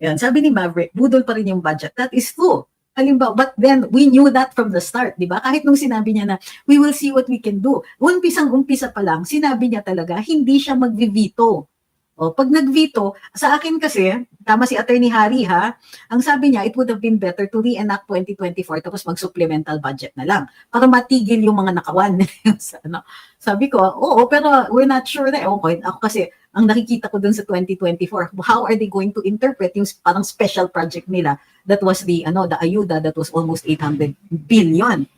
Yan, sabi ni Maverick, budol pa rin yung budget. That is true. Halimbawa, but then we knew that from the start, di ba? Kahit nung sinabi niya na, we will see what we can do. Umpisang-umpisa pa lang, sinabi niya talaga, hindi siya mag-veto. O, pag nag-veto, sa akin kasi, tama si Attorney Harry ha, ang sabi niya, it would have been better to reenact 2024 tapos mag-supplemental budget na lang para matigil yung mga nakawan. Sabi ko, oo, pero we're not sure na. Okay, ako kasi, ang nakikita ko dun sa 2024, how are they going to interpret yung parang special project nila that was the ayuda that was almost 800 billion.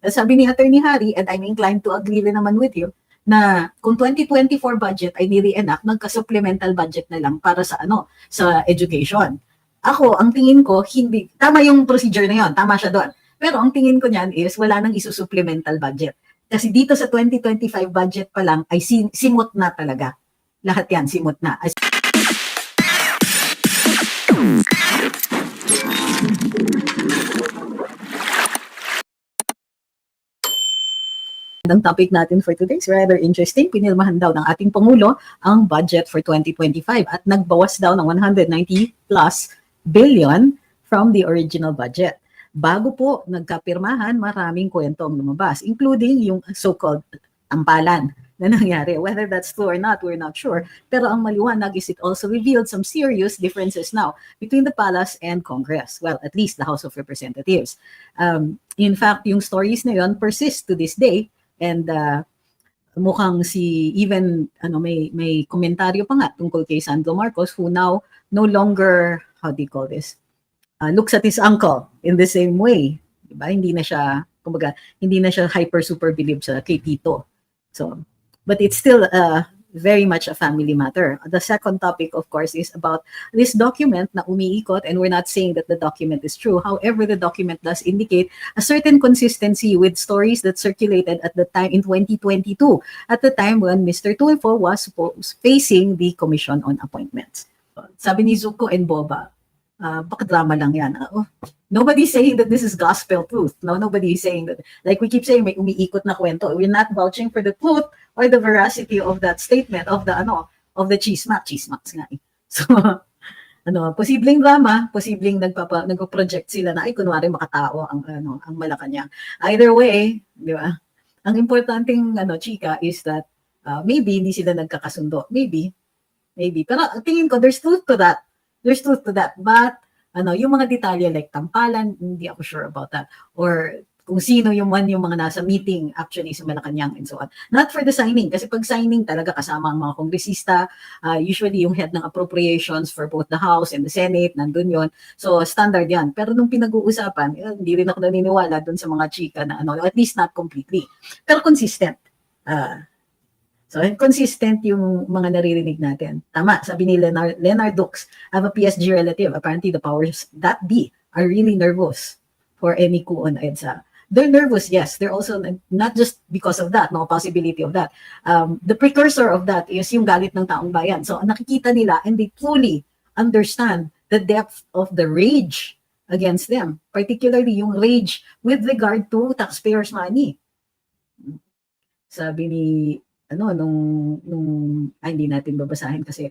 Sabi ni Attorney Harry, and I'm inclined to agree rin naman with you, na kung 2024 budget ay nire-enact, nagka-supplemental budget na lang para sa sa education. Ako, ang tingin ko, hindi, tama yung procedure na yon, tama siya doon. Pero ang tingin ko niyan is, wala nang isu-supplemental budget. Kasi dito sa 2025 budget pa lang, ay simot na talaga. Lahat yan, simot na. Ang topic natin for today is rather interesting. Pinirmahan daw ng ating Pangulo ang budget for 2025 at nagbawas daw ng 190 plus billion from the original budget. Bago po nagkapirmahan, maraming kwento ang lumabas, including yung so-called tampalan na nangyari. Whether that's true or not, we're not sure. Pero ang maliwanag is it also revealed some serious differences now between the Palace and Congress. Well, at least the House of Representatives. In fact, yung stories na yun persist to this day. And mukhang may komentaryo pa nga tungkol kay Sandro Marcos, who now no longer, how do you call this, looks at his uncle in the same way. Diba? Hindi na siya hyper super believe sa kay Tito. So, but it's still very much a family matter. The second topic, of course, is about this document na umiikot, and we're not saying that the document is true. However, the document does indicate a certain consistency with stories that circulated at the time in 2022, at the time when Mr. Tulfo was facing the Commission on Appointments. Sabi ni Zuko and Boba, baka drama lang yan. Nobody's saying that this is gospel truth. No, nobody's saying that. Like we keep saying, may umiikot na kwento. We're not vouching for the truth or the veracity of that statement of the chismax nga eh. So, posibleng drama, posibleng nagpo-project sila na ay kunwari makatao ang Malacanang. Either way, di ba? Ang importanteng chika is that maybe hindi sila nagkakasundo. Maybe. Pero tingin ko there's truth to that. But yung mga detalye like tampalan, hindi ako sure about that. Or kung sino yung mga nasa meeting actually sa Malacanang and so on. Not for the signing, kasi pag signing talaga kasama ang mga kongresista, usually yung head ng appropriations for both the House and the Senate, nandun yon. So standard yan. Pero nung pinag-uusapan, hindi rin ako naniniwala dun sa mga chika na at least not completely. Pero consistent. So, consistent yung mga naririnig natin. Tama, sabi ni Leonard Dux, I have a PSG relative. Apparently, the powers that be are really nervous for any coup on EDSA. They're nervous, yes. They're also, not just because of that, no possibility of that. The precursor of that is yung galit ng taong bayan. So, nakikita nila and they truly understand the depth of the rage against them. Particularly yung rage with regard to taxpayers' money. Sabi ni hindi natin babasahin kasi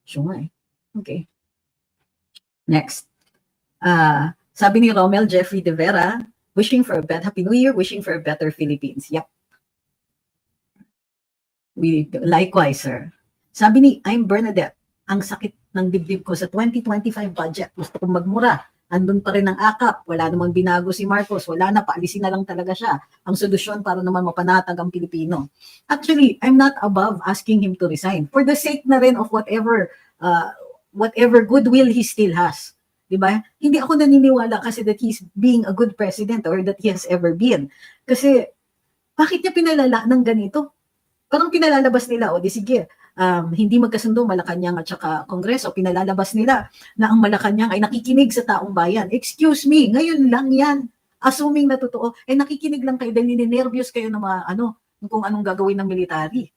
syunga eh. Okay. Next. Sabi ni Romel Jeffrey De Vera, wishing for a better Happy New Year, wishing for a better Philippines. Yep. Likewise, sir. Sabi ni I'm Bernadette, ang sakit ng dibdib ko sa 2025 budget. Gusto kong magmura. Andun pa rin ang akap, wala namang binago si Marcos, wala na, paalisin na lang talaga siya. Ang solusyon para naman mapanatag ang Pilipino. Actually, I'm not above asking him to resign for the sake na rin of whatever goodwill he still has. Diba? Hindi ako naniniwala kasi that he's being a good president or that he has ever been. Kasi, bakit niya pinalala ng ganito? Parang pinalalabas nila, di sige, hindi magkasundo Malacanang at saka Kongreso, pinalalabas nila na ang Malacanang ay nakikinig sa taong bayan. Excuse me, ngayon lang yan. Assuming na totoo, nakikinig lang kayo dahil ninenervyos kayo na kung anong gagawin ng military.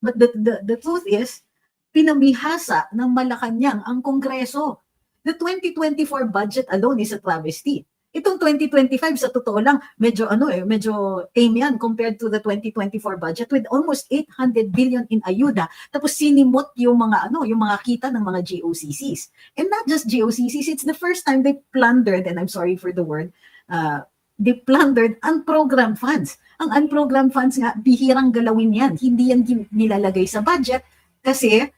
But the truth is, pinamihasa ng Malacanang ang Kongreso. The 2024 budget alone is a travesty. Itong 2025 sa totoo lang medyo medyo tame yan compared to the 2024 budget with almost 800 billion in ayuda. Tapos sinimot yung mga yung mga kita ng mga GOCCs. And not just GOCCs, it's the first time they plundered, and I'm sorry for the word, they plundered unprogrammed funds. Ang unprogrammed funds nga, bihirang galawin yan. Hindi yan nilalagay sa budget kasi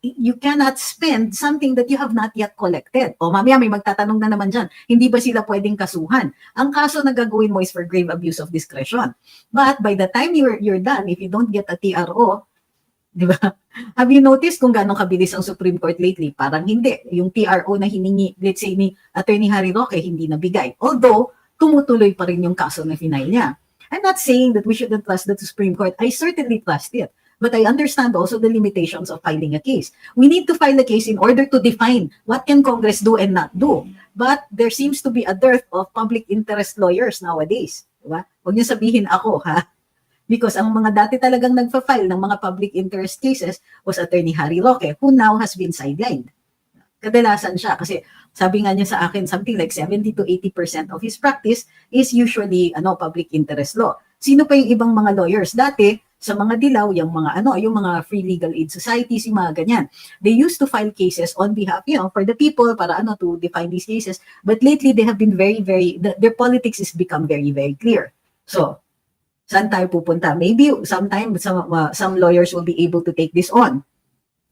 you cannot spend something that you have not yet collected. O mamaya may magtatanong na naman dyan, hindi ba sila pwedeng kasuhan? Ang kaso na gagawin mo is for grave abuse of discretion. But by the time you're done, if you don't get a TRO, di ba? Have you noticed kung gano'ng kabilis ang Supreme Court lately? Parang hindi. Yung TRO na hiningi, let's say ni Attorney Harry Roque, hindi nabigay. Although, tumutuloy pa rin yung kaso na final niya. I'm not saying that we shouldn't trust the Supreme Court. I certainly trust it. But I understand also the limitations of filing a case. We need to file a case in order to define what can Congress do and not do. But there seems to be a dearth of public interest lawyers nowadays. Diba? Huwag niyo sabihin ako, ha? Because ang mga dati talagang nagfa-file ng mga public interest cases was Attorney Harry Roque, who now has been sidelined. Kadalasan siya kasi sabi nga niya sa akin, something like 70 to 80% of his practice is usually public interest law. Sino pa yung ibang mga lawyers? Dati, sa mga dilaw, yung mga yung mga free legal aid societies, yung mga ganyan. They used to file cases on behalf, for the people para to define these cases. But lately, they have been their politics has become very, very clear. So, saan tayo pupunta? Maybe sometime some lawyers will be able to take this on.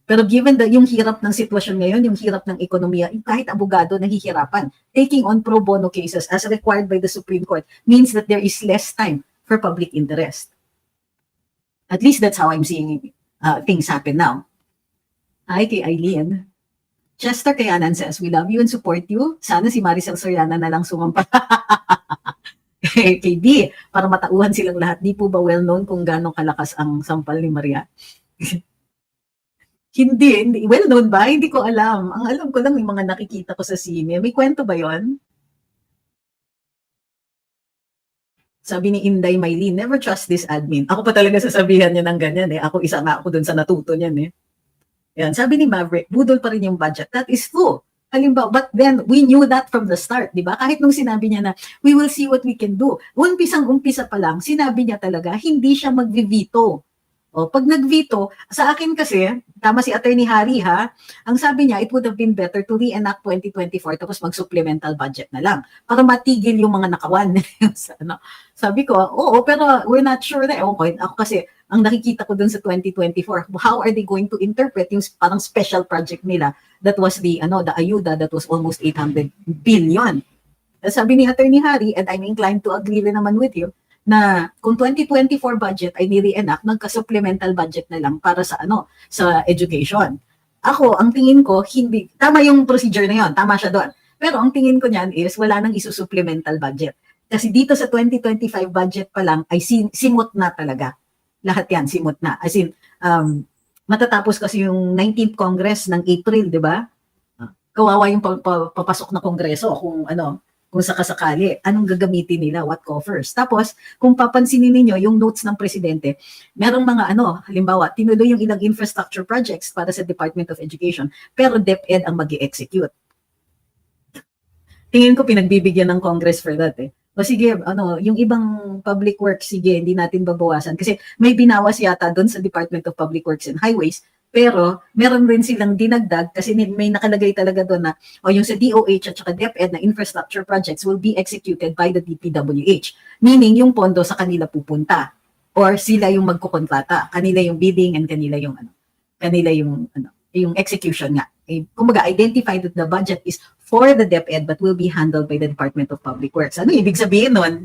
Pero given yung hirap ng sitwasyon ngayon, yung hirap ng ekonomiya, kahit abogado nahihirapan, taking on pro bono cases as required by the Supreme Court means that there is less time for public interest. At least that's how I'm seeing things happen now. Hi kay Eileen. Chester Kayanan says, we love you and support you. Sana si Maricel Soriana na lang sumampa. Kay D, para matauhan silang lahat. Di po ba well known kung gano'ng kalakas ang sampal ni Maria? Hindi. Well known ba? Hindi ko alam. Ang alam ko lang yung mga nakikita ko sa sine. May kwento ba yon? Sabi ni Inday Maylene, never trust this admin. Ako pa talaga sasabihan niya ng ganyan eh. Ako isa nga ako dun sa natuto niyan eh. Yan. Sabi ni Maverick, budol pa rin yung budget. That is true. Halimbawa, but then we knew that from the start, di ba? Kahit nung sinabi niya na, we will see what we can do. Umpisang-umpisa pa lang, sinabi niya talaga, hindi siya mag-veto. O, pag nag-veto, sa akin kasi, tama si Attorney Harry ha, ang sabi niya, it would have been better to reenact 2024 tapos mag-supplemental budget na lang para matigil yung mga nakawan. Sabi ko, oo, pero we're not sure na. Okay, ako kasi, ang nakikita ko dun sa 2024, how are they going to interpret yung parang special project nila that was the ayuda that was almost 800 billion. Sabi ni Attorney Harry, and I'm inclined to agree rin naman with you, na kung 2024 budget ay nire-enact, nagka-supplemental budget na lang para sa sa education. Ako, ang tingin ko, hindi, tama yung procedure na yun, tama siya doon. Pero ang tingin ko niyan is, wala nang isu-supplemental budget. Kasi dito sa 2025 budget pa lang, ay simot na talaga. Lahat yan, simot na. As in, matatapos kasi yung 19th Congress ng April, di ba? Kawawa yung papasok na kongreso kung sakasakali, anong gagamitin nila, what coffers. Tapos, kung papansinin ninyo yung notes ng presidente, merong mga halimbawa, tinuloy yung ilang infrastructure projects para sa Department of Education, pero DepEd ang mag-i-execute. Tingin ko pinagbibigyan ng Congress for that eh. O sige, yung ibang public works, sige, hindi natin babawasan. Kasi may binawas yata doon sa Department of Public Works and Highways, pero meron rin silang dinagdag kasi may nakalagay talaga doon na yung sa DOH at saka DepEd na infrastructure projects will be executed by the DPWH. Meaning yung pondo sa kanila pupunta or sila yung magkukontrata. Kanila yung bidding and kanila yung yung execution nga. Kumbaga, identified that the budget is for the DepEd but will be handled by the Department of Public Works. Ano ibig sabihin nun?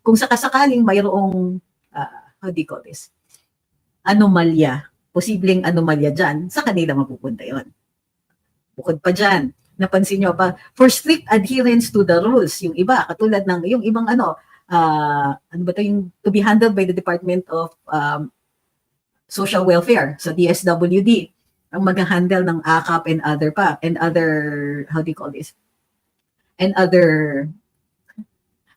Kung sakasakaling mayroong, how do you call this? Anomalya, posibleng anomalya dyan, sa kanila mapupunta yon. Bukod pa dyan, napansin nyo pa, for strict adherence to the rules, yung iba, katulad ng, yung ibang to be handled by the Department of Social Welfare, so DSWD, ang mag-handle ng AKAP and other, how do you call this? And other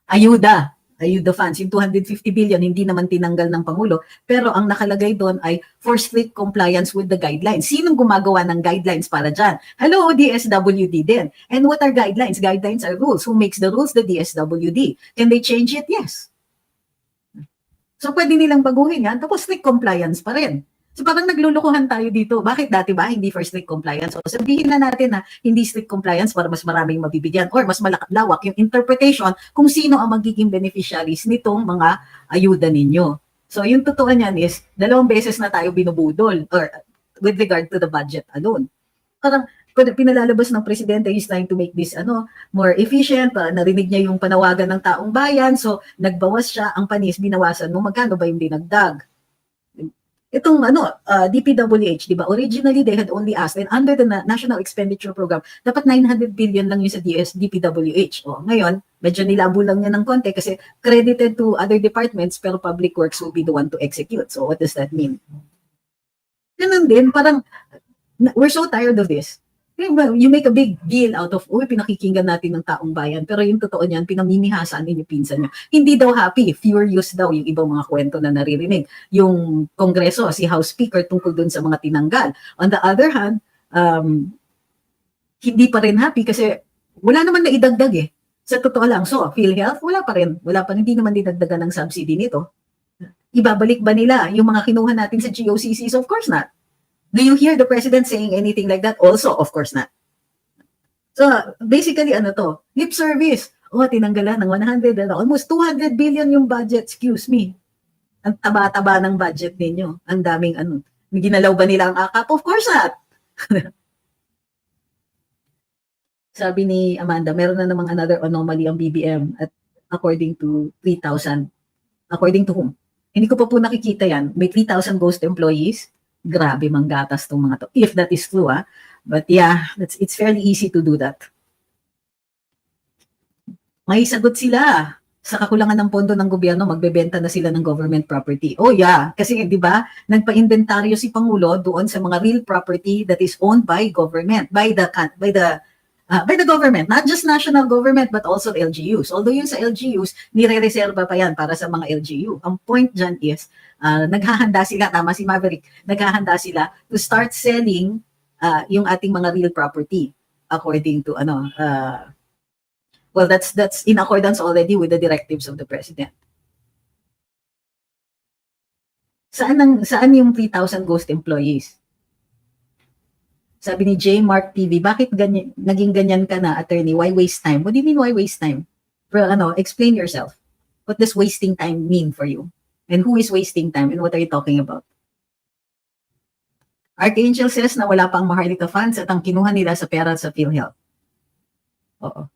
ayuda. ayuda funds, yung 250 billion, hindi naman tinanggal ng Pangulo, pero ang nakalagay doon ay for strict compliance with the guidelines. Sinong gumagawa ng guidelines para dyan? Hello, DSWD din. And what are guidelines? Guidelines are rules. Who makes the rules? The DSWD. Can they change it? Yes. So pwede nilang baguhin yan, tapos strict compliance pa rin. So parang naglulukuhan tayo dito. Bakit dati ba hindi for strict compliance? So sabihin na natin na hindi strict compliance para mas maraming mabibigyan or mas lawak yung interpretation kung sino ang magiging beneficiaries nitong mga ayuda ninyo. So yung totoo niyan is, 2 beses na tayo binubudol or with regard to the budget alone. Parang pinalalabas ng presidente, he's trying to make this more efficient. Narinig niya yung panawagan ng taong bayan, so nagbawas siya, ang panis binawasan mo, magkano ba yung dinagdag? Itong DPWH, di ba? Originally, they had only asked, and under the National Expenditure Program, dapat 900 billion lang yung sa DPWH. Ngayon, medyo nilabo lang niya ng konti kasi credited to other departments, pero Public Works will be the one to execute. So what does that mean? Ganun din, parang, we're so tired of this. You make a big deal out of, pinakikinggan natin ng taong bayan. Pero yung totoo niyan, pinamimihasan din yung pinsan niya. Hindi daw happy, furious daw yung ibang mga kwento na naririnig. Yung Kongreso, si House Speaker tungkol dun sa mga tinanggal. On the other hand, hindi pa rin happy kasi wala naman na idagdag eh. Sa totoo lang. So, PhilHealth, wala pa rin. Hindi naman dinagdagan ng subsidy nito. Ibabalik ba nila yung mga kinuha natin sa GOCCs? Of course not. Do you hear the president saying anything like that? Also, of course not. So, basically, lip service. Tinanggalan ng 100, almost 200 billion yung budget, excuse me. Ang taba-taba ng budget ninyo. Ang daming ginalaw ba nila ang AKAP? Of course not. Sabi ni Amanda, meron na namang another anomaly ang BBM at according to 3,000. According to whom? Hindi ko pa po nakikita yan. May 3,000 ghost employees. Grabe manggatas tong mga to. If that is true, But yeah, it's fairly easy to do that. May sagot sila. Sa kakulangan ng pondo ng gobyerno, magbebenta na sila ng government property. Oh yeah, kasi di ba, nagpa-inventaryo si Pangulo doon sa mga real property that is owned by government, by the government, not just national government but also LGUs. Although yung sa LGUs, nire-reserva pa yan para sa mga LGU. Ang point dyan is, naghahanda sila, tama si Maverick, naghahanda sila to start selling yung ating mga real property according to that's in accordance already with the directives of the president. Saan yung 3,000 ghost employees? Sabi ni J. Mark TV, bakit naging ganyan ka na, attorney? Why waste time? What do you mean, why waste time? Pero explain yourself. What does wasting time mean for you? And who is wasting time? And what are you talking about? Archangel says na wala pang Maharlika funds at ang kinuha nila sa pera sa PhilHealth. Oo.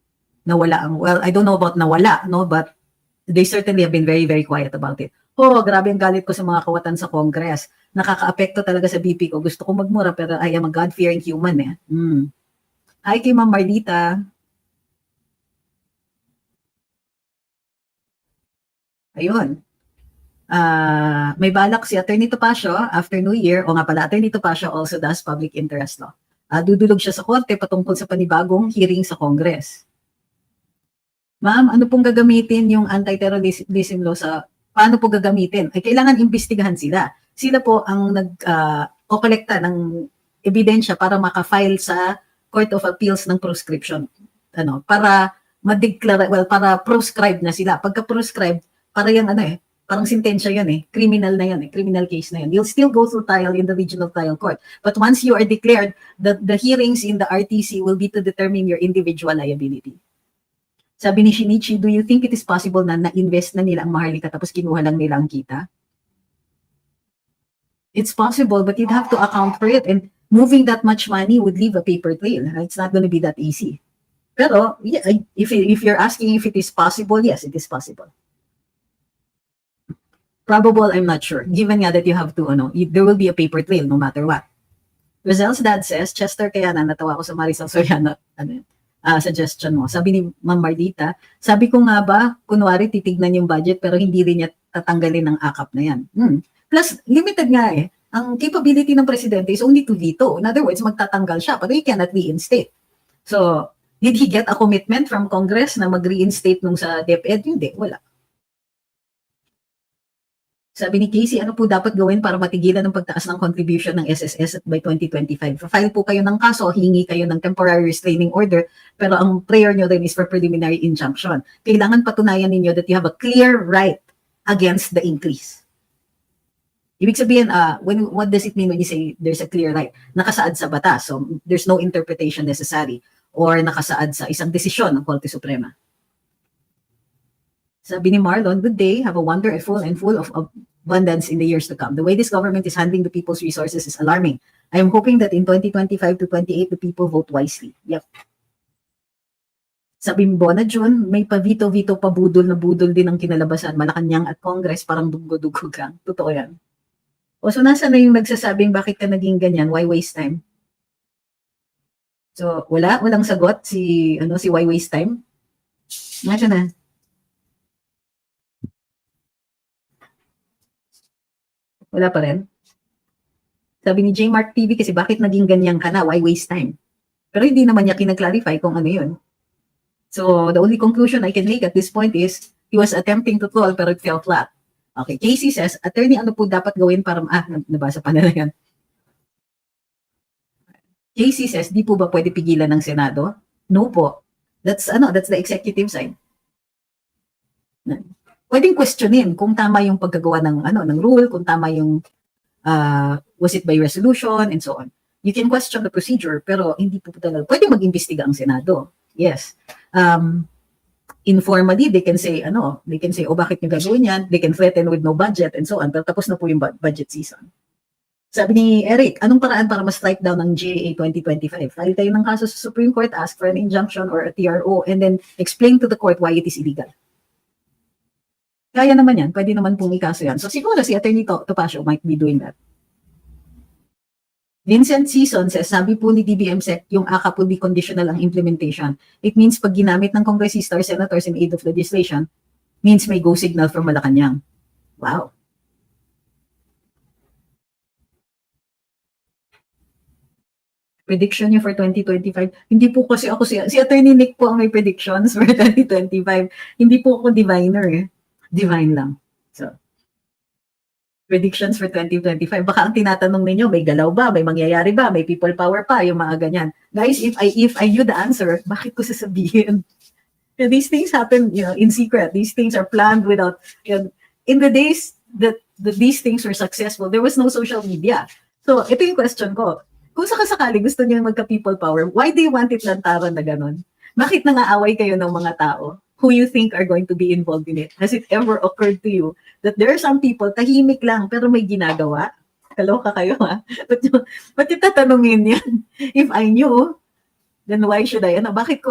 Nawala ang, well, I don't know about nawala, no? But they certainly have been very, very quiet about it. Grabe ang galit ko sa mga kawatan sa Congress. Nakaka-apekto talaga sa BP ko. Gusto ko magmura pero I am a God-fearing human eh. Hi kay Ma'am Marlita. Ayun. May balak si Attorney Topacio after New Year, o nga pala, Attorney Topacio also does public interest law. Dudulog siya sa korte patungkol sa panibagong hearing sa Congress. Ma'am, ano pong gagamitin yung anti-terrorism law paano po gagamitin? Ay, kailangan imbestigahan sila. Sila po ang nag-kolekta ng ebidensya para maka-file sa Court of Appeals ng proscription. Para para proscribe na sila. Pagka-proscribe, para yung parang sentensya yun criminal na yun criminal case na yun. You'll still go through trial in the regional trial court. But once you are declared, the hearings in the RTC will be to determine your individual liability. Sabi ni Shinichi, do you think it is possible na na-invest na nila ang Maharlika tapos kinuha lang nila ang kita? It's possible, but you'd have to account for it. And moving that much money would leave a paper trail. It's not going to be that easy. Pero, yeah, if you're asking if it is possible, yes, it is possible. Probable, I'm not sure. Given nga that you have to, there will be a paper trail no matter what. Roselle's dad says, Chester, kaya natawa ko sa Marisol Soriano, suggestion mo. Sabi ni Ma'am Mardita, sabi ko nga ba, kunwari titignan yung budget pero hindi rin niya tatanggalin ng AKAP na yan. Plus, limited nga ang capability ng presidente is only to veto. In other words, magtatanggal siya pero he cannot reinstate. So, did he get a commitment from Congress na mag-reinstate nung sa DepEd? Hindi, wala. Sabi ni Casey, ano po dapat gawin para matigilan ng pagtaas ng contribution ng SSS by 2025? File po kayo ng kaso, hingi kayo ng temporary restraining order, pero ang prayer nyo rin is for preliminary injunction. Kailangan patunayan ninyo that you have a clear right against the increase. Ibig sabihin, what does it mean when you say there's a clear right? Nakasaad sa batas, so there's no interpretation necessary, or nakasaad sa isang desisyon ng Korte Suprema. Sabi ni Marlon, good day, have a wonderful and full of abundance in the years to come. The way this government is handling the people's resources is alarming. I am hoping that in 2025 to 28, the people vote wisely. Yep. Sabi ni Bona June, may pa-vito-vito pa budol na budol din ang kinalabasan. Malacanang at Congress, parang dugo-dugo ka. Totoo yan. O so nasa na yung nagsasabing bakit ka naging ganyan? Why waste time? So walang sagot si why waste time? Nasa na? Wala pa rin. Sabi ni J Mark TV kasi bakit naging ganyan ka na? Why waste time? Pero hindi naman niya kinaklarify kung ano yun. So the only conclusion I can make at this point is he was attempting to troll pero it fell flat. Okay, Casey says, attorney, ano po dapat gawin para nabasa pa nila yan. Casey says, di po ba pwede pigilan ng Senado? No po. That's the executive side. Pwedeng questionin kung tama yung pagkagawa ng rule, kung tama yung was it by resolution and so on. You can question the procedure pero hindi po talaga pwede mag-imbestiga ang Senado. Yes. Informally they can say bakit niyo gagawin yan? They can threaten with no budget and so on. Pero tapos na po yung budget season. Sabi ni Eric, anong paraan para ma-strike down ng GAA 2025? File tayo ng kaso sa Supreme Court, ask for an injunction or a TRO and then explain to the court why it is illegal. Kaya naman yan, pwede naman pong ikaso yan. So siguro si Attorney Topacio might be doing that. Vincent Season says, sabi po ni DBMSEC, yung AKAP will be conditional ang implementation. It means pag ginamit ng congressista or senators in aid of legislation, means may go signal from Malacanang. Wow. Prediction niyo for 2025? Hindi po kasi ako si Attorney Nick po ang may predictions for 2025. Hindi po ako diviner eh. Divine lang. So, predictions for 2025. Baka ang tinatanong ninyo, may galaw ba? May mangyayari ba? May people power pa? Yung mga ganyan. Guys, if I knew the answer, bakit ko sasabihin? These things happen, in secret. These things are planned without, in the days that these things were successful, there was no social media. So, ito yung question ko. Kung sakasakali gusto niyo magka-people power, why do you want it lantaran na ganon? Bakit nangaaway kayo ng mga tao who you think are going to be involved in it? Has it ever occurred to you that there are some people, tahimik lang, pero may ginagawa? Kaloka kayo, ha? Ba't yung tatanungin yan? If I knew, then why should I? Bakit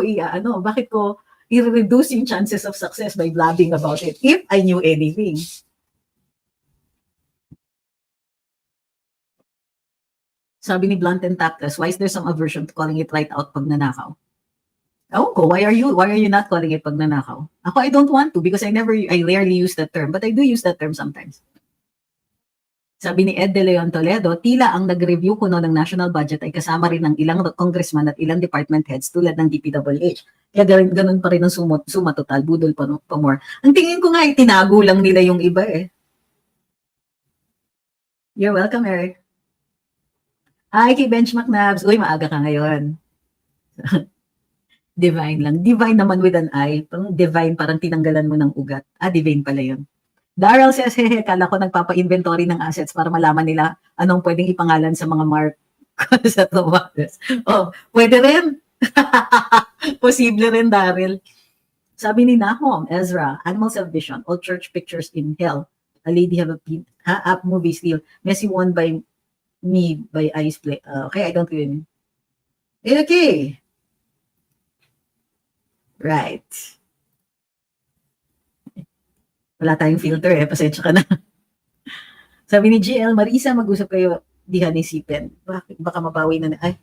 ko i-reduce yung chances of success by blabbing about it if I knew anything? Sabi ni Blunt and Tactless, why is there some aversion to calling it right out pag nanakaw? Oh, why are you not calling it pagnanakaw? Ako, I don't want to because I rarely use that term, but I do use that term sometimes. Sabi ni Ed De Leon Toledo, tila ang nag-review kuno ng national budget ay kasama rin ng ilang congressman at ilang department heads tulad ng DPWH. Kaya ganun pa rin ang suma total, budol pa more. Ang tingin ko nga, tinago lang nila yung iba eh. You're welcome, Eric. Hi, kay Benchmark Nabs. Uy, maaga ka ngayon. Divine lang. Divine naman with an I. Parang divine, parang tinanggalan mo ng ugat. Divine pala yun. Daryl says, hehe, kala ko nagpapa-inventory ng assets para malaman nila anong pwedeng ipangalan sa mga mark sa Tomates. Oh, pwede rin. Posible rin, Daryl. Sabi ni Nahom, Ezra, Animal Salvation, all church pictures in hell. A lady have a app movie steal. Messi won by me by Ice Play. Okay, I don't really. Okay. Right. Wala tayong filter eh. Pasensya ka na. Sabi ni GL, Marisa, mag-usap kayo. Di hanisipin. Baka mabawi na. Ay.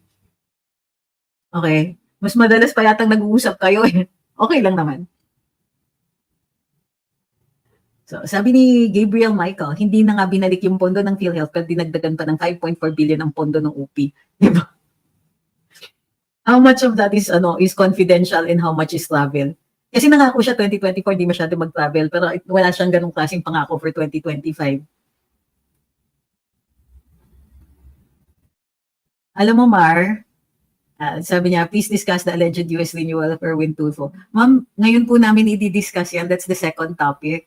Okay. Mas madalas pa yatang nag-uusap kayo eh. Okay lang naman. So, sabi ni Gabriel Michael, hindi na nga binalik yung pondo ng PhilHealth pero dinagdagan pa ng 5.4 billion ang pondo ng UP. Diba? How much of that is confidential and how much is travel? Kasi nangako siya 2024, di masyado mag-travel, pero wala siyang ganung klaseng pangako for 2025. Alam mo, Mar, sabi niya, please discuss the alleged US renewal of Erwin Tulfo. Ma'am, ngayon po namin i-discuss yan. That's the second topic.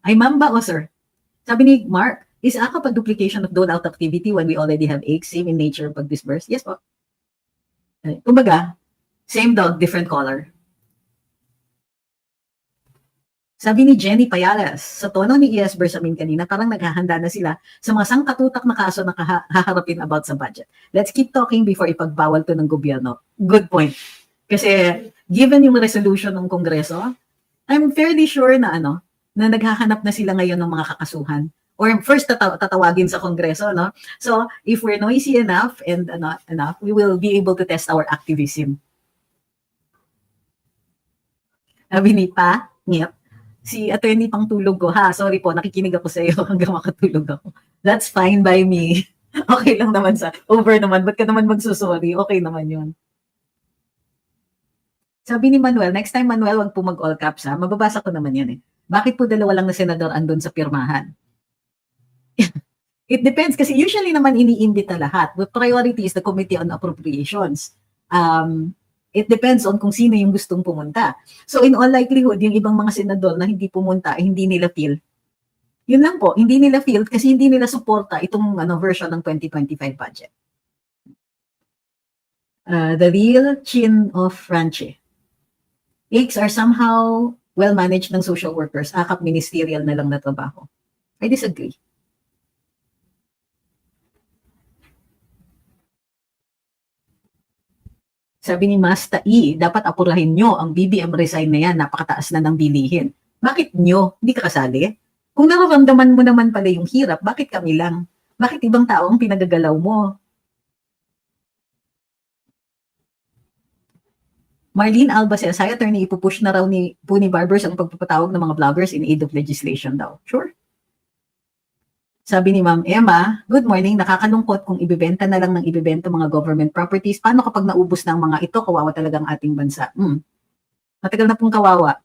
Ay, ma'am ba o sir? Sabi ni Mark, is AKAP a duplication of dole-out activity when we already have eggs, same in nature pag disburse? Yes po. Kumbaga, same dog, different color. Sabi ni Jenny Payales, sa tono ni ES Bersamin kanina, parang naghahanda na sila sa mga sangkatutak na kaso na haharapin about sa budget. Let's keep talking before ipagbawal to ng gobyerno. Good point. Kasi given yung resolution ng Kongreso, I'm fairly sure na na naghahanap na sila ngayon ng mga kakasuhan. Or first tatawagin sa Kongreso, no? So if we're noisy enough and enough, we will be able to test our activism. Sabi ni Ngep, si attorney pang tulog ko, ha, sorry po, nakikinig ako sa iyo hanggang makatulog ako. That's fine by me. Okay lang naman over naman, ba't ka naman magsusorry? Okay naman yun. Sabi ni Manuel, next time Manuel, wag po mag-all caps ha, mababasa ko naman yan eh. Bakit po dalawa lang na senador andun sa pirmahan? It depends, kasi usually naman iniimbita lahat. The priority is the Committee on Appropriations. It depends on kung sino yung gustong pumunta. So in all likelihood, yung ibang mga senador na hindi pumunta, hindi nila feel. Yun lang po, hindi nila feel kasi hindi nila suporta itong version ng 2025 budget. The real chin of Franche. Eggs are somehow well managed ng social workers. AKAP ministerial na lang na trabaho. I disagree. Sabi ni Masta E, dapat apurahin nyo ang BBM resign na yan, napakataas na ng bilihin. Bakit nyo? Hindi ka kasali? Kung nararamdaman mo naman pala yung hirap, bakit kami lang? Bakit ibang tao ang pinagagalaw mo? Marlene Alba says, hi attorney, ipupush na raw ni Barbers ang pagpapatawag ng mga vloggers in aid of legislation daw. Sure. Sabi ni Ma'am Emma, good morning, nakakalungkot kung ibibenta na lang ng ibibenta mga government properties. Paano kapag naubos ng mga ito, kawawa talaga ang ating bansa? Matagal na pong kawawa.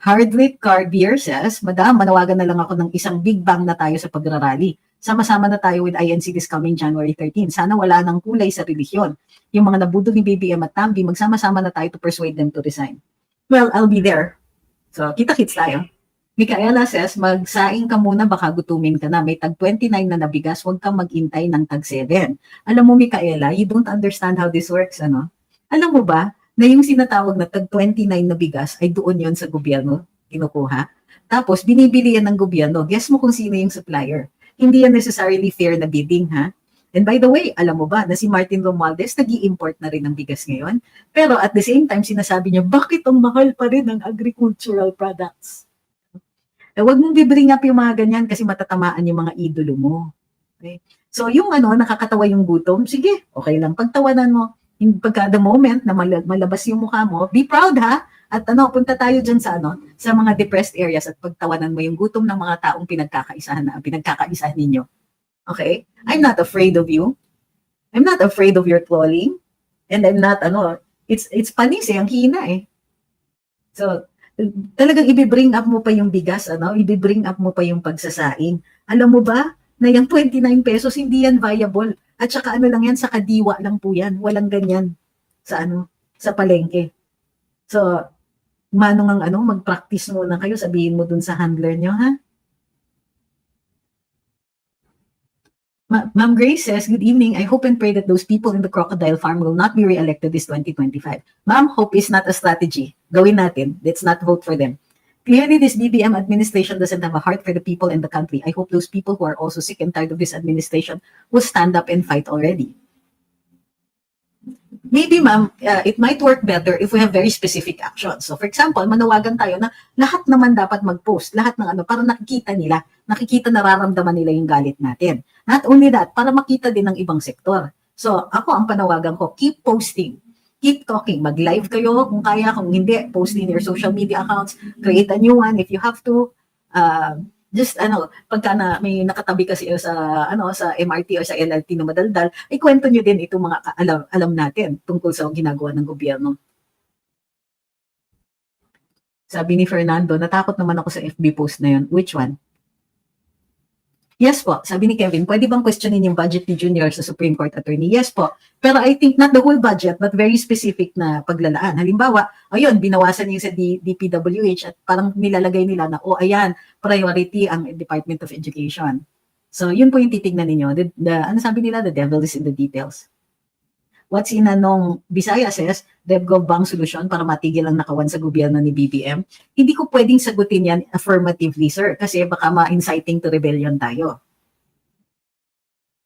Hardwick Car Beer says, Madam, manawagan na lang ako ng isang big bang na tayo sa pagrarally. Sama-sama na tayo with INC this coming January 13. Sana wala nang kulay sa relihiyon. Yung mga nabudol ni BBM at Tambi, magsama-sama na tayo to persuade them to resign. Well, I'll be there. So, kita-kits tayo. Micaela says, magsaing ka muna, baka gutumin ka na. May tag 29 na nabigas, huwag kang mag-intay ng tag 7. Alam mo, Micaela, you don't understand how this works, ano? Alam mo ba, na yung sinatawag na tag 29 na bigas ay doon yon sa gobyerno, kinukuha. Tapos, binibili yan ng gobyerno. Guess mo kung sino yung supplier. Hindi yan necessarily fair na bidding, ha? And by the way, alam mo ba na si Martin Romualdez nag-i-import na rin ng bigas ngayon? Pero at the same time, sinasabi niya, bakit ang mahal pa rin ng agricultural products? Huwag mong bibring up yung mga ganyan kasi matatamaan yung mga idolo mo. Okay? So yung nakakatawa yung gutom, sige, okay lang. Pagtawanan mo, pagka the moment na malabas yung mukha mo, be proud ha. At punta tayo dyan sa mga depressed areas at pagtawanan mo yung gutom ng mga taong pinagkakaisahan ninyo. Okay? I'm not afraid of you. I'm not afraid of your trolling. And I'm not, it's panis ang hina eh. So, talagang i-bring up mo pa yung bigas, i-bring up mo pa yung pagsasaing. Alam mo ba, na yung 29 pesos, hindi yan viable. At saka lang yan, sa kadiwa lang po yan. Walang ganyan sa palengke. So, manong mag-practice muna kayo, sabihin mo dun sa handler nyo, ha? Ma'am Grace says, good evening. I hope and pray that those people in the crocodile farm will not be re-elected this 2025. Ma'am, hope is not a strategy. Gawin natin. Let's not vote for them. Clearly, this BBM administration doesn't have a heart for the people in the country. I hope those people who are also sick and tired of this administration will stand up and fight already. Maybe, ma'am, it might work better if we have very specific actions. So, for example, manawagan tayo na lahat naman dapat mag-post, lahat ng para nakikita, nararamdaman nila yung galit natin. Not only that, para makita din ng ibang sektor. So, ako ang panawagan ko, keep posting, keep talking, mag-live kayo kung kaya, kung hindi, post in your social media accounts, create a new one if you have to, Just pagka na may nakatabi kasi sa sa MRT o sa LRT na madaldal, ay kwento niyo din itong mga alam natin tungkol sa ginagawa ng gobyerno. Sabi ni Fernando, natakot naman ako sa FB post na yun. Which one? Yes po. Sabi ni Kevin, pwede bang questionin yung budget ni Junior sa Supreme Court attorney? Yes po. Pero I think not the whole budget, but very specific na paglalaan. Halimbawa, ayun, binawasan niyo sa DPWH at parang nilalagay nila na, ayan, priority ang Department of Education. So, yun po yung titignan ninyo. Ano sabi nila? The devil is in the details. What's in Anong Bisaya says, DevGov bang solusyon para matigil ang nakawan sa gobyerno ni BBM? Hindi ko pwedeng sagutin yan affirmatively, sir, kasi baka ma-inciting to rebellion tayo.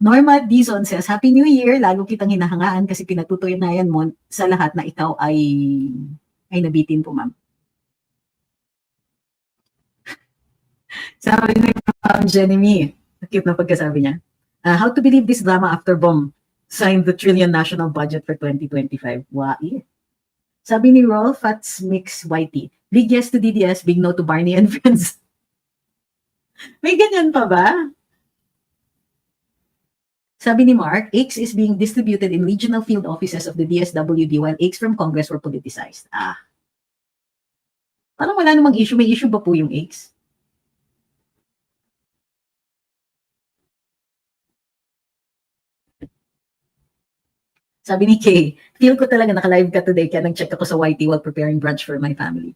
Norma Dizon says, Happy New Year, lalo kitang hinahangaan kasi pinatutunayan mo sa lahat na ikaw ay nabitin po, ma'am. Sabi ni Jenny, cute na pagkasabi niya. How to believe this drama after bomb signed the trillion national budget for 2025. Wai. Sabi ni Rolf Fats Mix Whitey, big yes to DDS, big no to Barney and friends. May ganyan pa ba? Sabi ni Mark, AICS is being distributed in regional field offices of the DSWD while AICS from Congress were politicized. Parang wala namang issue. May issue ba po yung AICS? Sabi ni Kay, feel ko talaga naka-live ka today kaya nag-check ako sa YT while preparing brunch for my family.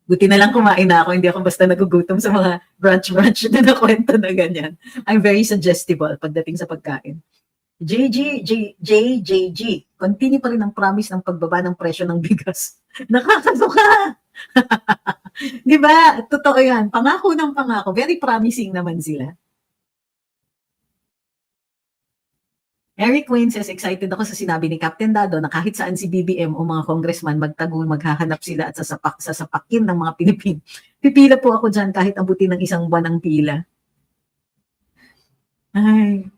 Buti na lang kumain na ako, hindi ako basta nagugutom sa mga brunch na nakwento na ganyan. I'm very suggestible pagdating sa pagkain. JJG, continue pa rin ang promise ng pagbaba ng presyo ng bigas. Nakakasuka! Di ba? Totoo yan. Pangako ng pangako. Very promising naman sila. Eric Wayne says, excited ako sa sinabi ni Captain Dado na kahit saan si BBM o mga congressman maghahanap sila at sasapakin ng mga Pilipino. Pipila po ako dyan kahit abutin ng isang buwan ang pila. Ay.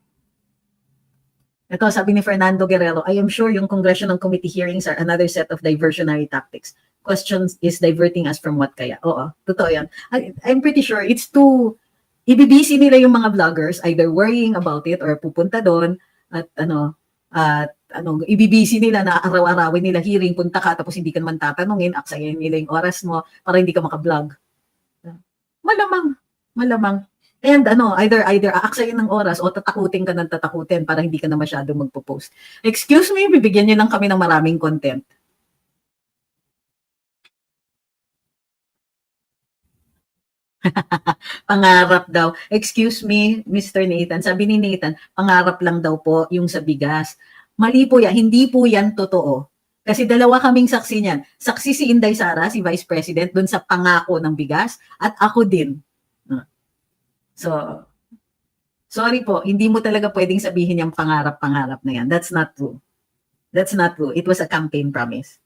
Ito, sabi ni Fernando Guerrero, I am sure yung congressional committee hearings are another set of diversionary tactics. Questions is diverting us from what kaya. Oo, totoo yan. I'm pretty sure it's too, ibibisi nila yung mga vloggers either worrying about it or pupunta doon at ibibisi nila na araw-arawin nila hearing, punta ka tapos hindi ka naman tatanungin, aksayin nila yung oras mo para hindi ka maka-vlog. Malamang. And either aaksayin ng oras o tatakutin ka ng tatakutin para hindi ka na masyado magpo-post. Excuse me, bibigyan niyo lang kami ng maraming content. Pangarap daw. Excuse me, Mr. Nathan. Sabi ni Nathan, pangarap lang daw po yung sa bigas. Mali po yan. Hindi po yan totoo. Kasi dalawa kaming saksi niyan. Saksi si Inday Sara, si Vice President, dun sa pangako ng bigas. At ako din. So, sorry po. Hindi mo talaga pwedeng sabihin yung pangarap-pangarap na yan. That's not true. That's not true. It was a campaign promise.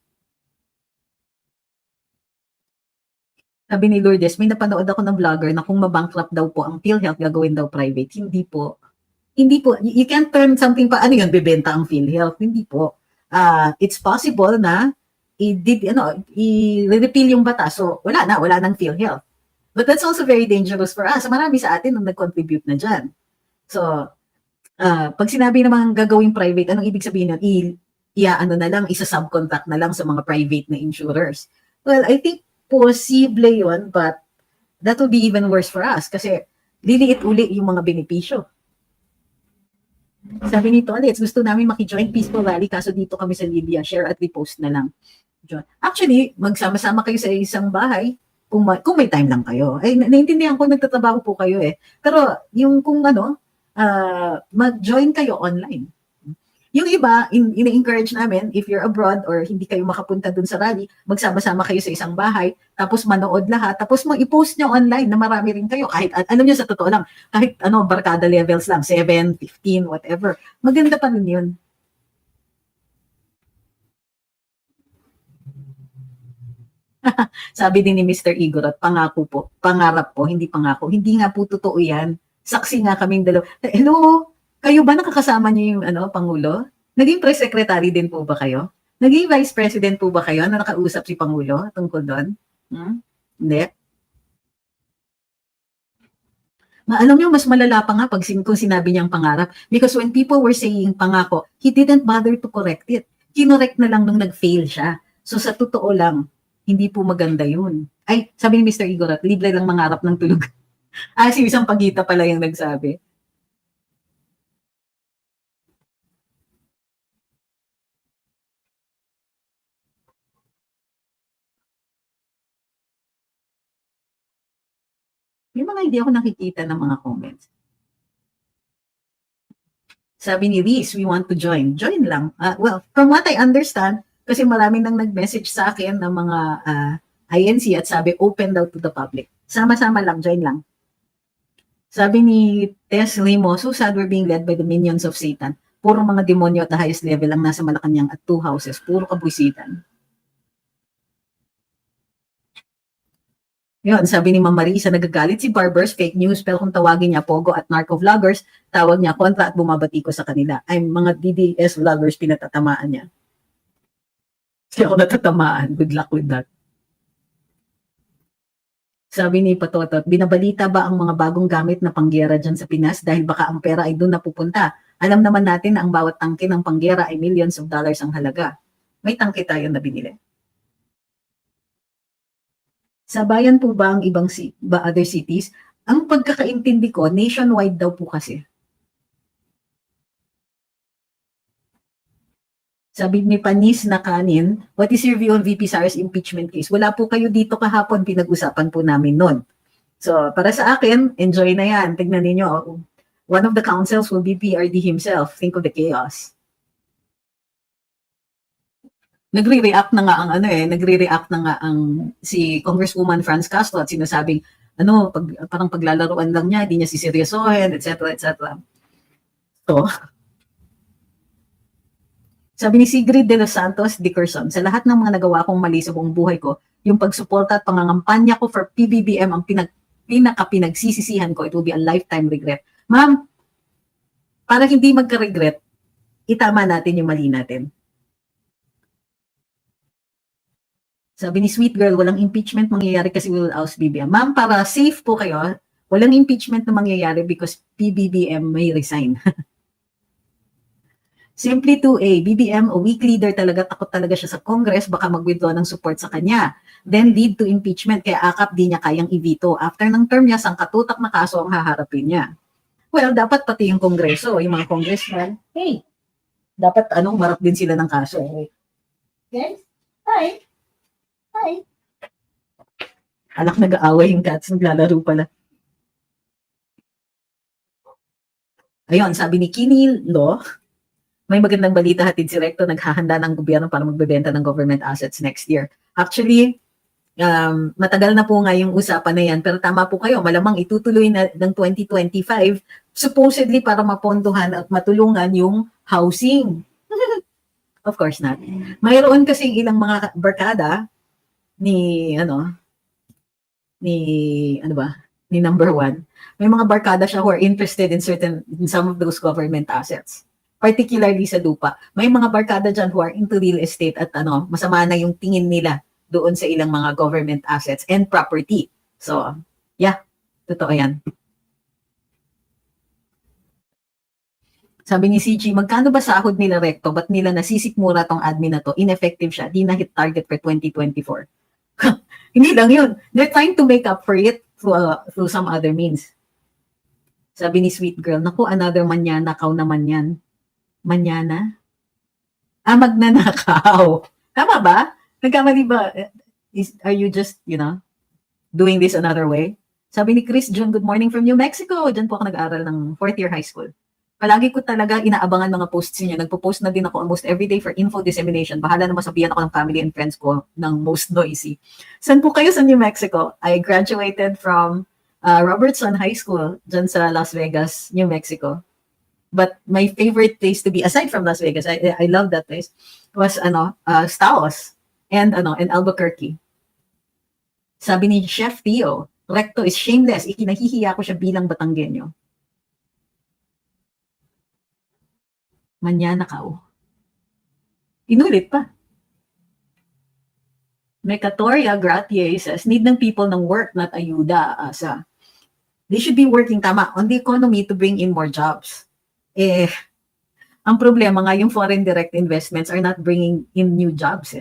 Sabi ni Lourdes, may napanood ako ng vlogger na kung mabankrupt daw po ang PhilHealth, gagawin daw private. Hindi po. You can't turn something pa, bebenta ang PhilHealth. Hindi po. It's possible na i-repeal yung batas. So, wala nang PhilHealth. But that's also very dangerous for us. Marami sa atin nung nag-contribute na dyan. So, pag sinabi namang gagawing private, anong ibig sabihin nun? Isa-subcontract na lang sa mga private na insurers. Well, I think posible yun, but that will be even worse for us kasi liliit uli yung mga benepisyo. Sabi ni Tolitz, gusto namin maki-join Peaceful Rally kaso dito kami sa Libya, share at repost na lang. Actually, magsama-sama kayo sa isang bahay kung may time lang kayo. Ay, naiintindihan ko, nagtatrabaho po kayo eh. Pero yung kung mag-join kayo online. Yung iba, ina-encourage namin, if you're abroad or hindi kayo makapunta dun sa rally, magsama-sama kayo sa isang bahay, tapos manood lahat, tapos i-post nyo online na marami rin kayo. Kahit, alam nyo, sa totoo lang, kahit barkada levels lang, 7, 15, whatever. Maganda pa rin yun. Sabi din ni Mr. Igor at pangarap po, hindi pangako. Hindi nga po totoo yan. Saksi nga kaming dalawa. Hello? Kayo ba nakakasama niyo yung Pangulo? Naging press secretary din po ba kayo? Naging vice president po ba kayo na nakausap si Pangulo tungkol doon? Hindi. Alam niyo, mas malala pa nga pag kung sinabi niyang pangarap. Because when people were saying pangako, he didn't bother to correct it. Kinorek na lang nung nag-fail siya. So sa totoo lang, hindi po maganda yun. Ay, sabi ni Mr. Igor, libre lang mangarap ng tulog. Si isang pagita pala yung nagsabi. May mga hindi ako nakikita ng mga comments. Sabi ni Reese, we want to join. Join lang. Well, from what I understand, kasi marami nang nag-message sa akin ng mga INC at sabi open daw to the public. Sama-sama lang, join lang. Sabi ni Tess Limo, so sad we're being led by the minions of Satan. Puro mga demonyo at the highest level ang nasa Malacanang at 2 houses. Puro kabwisitan. Yun, sabi ni Ma'am Marisa, nagagalit si Barbers, fake news, pero kung tawagin niya Pogo at narco vloggers, tawag niya kontra at bumabati ko sa kanila. Ay, mga DDS vloggers, pinatatamaan niya. Kasi ako natatamaan. Good luck with that. Sabi ni Patotot, binabalita ba ang mga bagong gamit na panggera dyan sa Pinas dahil baka ang pera ay doon napupunta? Alam naman natin na ang bawat tangke ng panggera ay millions of dollars ang halaga. May tangke tayo na binili. Sa bayan po ba ang ibang other cities? Ang pagkakaintindi ko, nationwide daw po kasi. Sabi ni Panis na kanin, what is your view on VP Sara's impeachment case? Wala po kayo dito kahapon, pinag-usapan po namin nun. So, para sa akin, enjoy na yan. Tignan ninyo, one of the councils will be PRD himself. Think of the chaos. Nagre-react na nga ang si Congresswoman Franz Castro at sinasabing parang paglalaruan lang niya, hindi niya siseryosohin, etc. etc. So, sabi ni Sigrid de los Santos Dickerson, sa lahat ng mga nagawa kong mali sa buong buhay ko, yung pagsuporta at pangangampanya ko for PBBM ang pinaka-pinagsisisihan ko, it will be a lifetime regret. Ma'am, para hindi magka-regret, itama natin yung mali natin. Sabi ni Sweet Girl, walang impeachment mangyayari kasi we will oust BBM. Ma'am, para safe po kayo, walang impeachment na mangyayari because PBBM may resign. Simply 2A, BBM, a weak leader talaga, takot talaga siya sa Congress, baka mag-withdraw ng support sa kanya. Then lead to impeachment, kaya akap di niya kayang i-veto. After ng term niya, sangkatutak na kaso ang haharapin niya. Well, dapat pati yung Kongreso, yung mga congressman, hey, dapat marap din sila ng kaso. Guys, hi. Hi. Anak, nag-aaway yung cats, naglalaro pala. Ayun, sabi ni Kini Lo, may magandang balita hatid si Recto, naghahanda ng gobyerno para magbebenta ng government assets next year. Actually, matagal na po nga yung usapan na yan, pero tama po kayo, malamang itutuloy na ng 2025, supposedly para mapondohan at matulungan yung housing. Of course not. Mayroon kasing ilang mga barkada ni number one, may mga barkada siya who are interested in some of those government assets. Particularly sa lupa. May mga barkada dyan who are into real estate at masama na yung tingin nila doon sa ilang mga government assets and property. So, yeah, totoo yan. Sabi ni CG, magkano ba sahod nila Recto? Ba't nila nasisikmura tong admin na to? Ineffective siya. Di na hit target for 2024. Hindi lang yun. They're trying to make up for it through some other means. Sabi ni Sweet Girl, naku, another manyanakaw naman yan. Manyana? Magnanakaw. Tama ba? Nagkamali ba? Are you just, doing this another way? Sabi ni Chris June, good morning from New Mexico. Diyan po ako nag-aral ng 4th year high school. Palagi ko talaga inaabangan mga posts niya. Nagpo-post na din ako almost every day for info dissemination. Bahala na masabihan ako ng family and friends ko ng most noisy. Saan po kayo sa New Mexico? I graduated from Robertson High School dyan sa Las Vegas, New Mexico. But my favorite place to be, aside from Las Vegas, I love that place, was Taos and Albuquerque. Sabi ni Chef Theo, Recto is shameless. Ikinahihiya ko siya bilang Batanggenyo. Manyanakaw. Inulit pa. Mecatoria Gratier says, need ng people ng work, not ayuda, asa. They should be working, tama, on the economy to bring in more jobs. Eh, ang problema nga, yung foreign direct investments are not bringing in new jobs.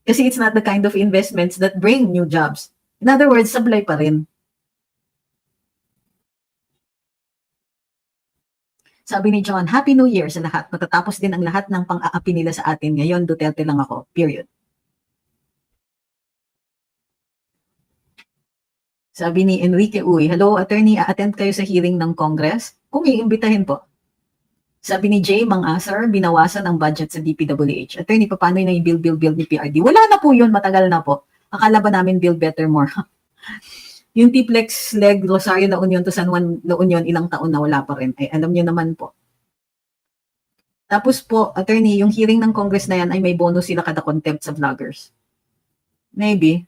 Kasi it's not the kind of investments that bring new jobs. In other words, sablay pa rin. Sabi ni John, Happy New Year sa lahat. Matatapos din ang lahat ng pang-aapi nila sa atin. Ngayon, Duterte lang ako. Period. Sabi ni Enrique Uy, hello, attorney, a-attend kayo sa hearing ng Congress? Kung iimbitahin po. Sabi ni Jay Mangasar, binawasan ang budget sa DPWH. Attorney, paano na yung build ni PRD? Wala na po yun, matagal na po. Akala ba namin build better more? Yung T-Plex leg Rosario La Union to San Juan La Union, ilang taon na wala pa rin. Ay, alam nyo naman po. Tapos po, attorney, yung hearing ng Congress na yan ay may bonus sila kada contempt sa vloggers. Maybe.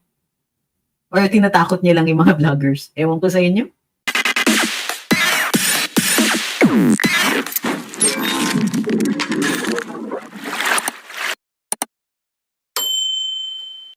Or tinatakot niya lang yung mga vloggers. Ewan ko sa inyo.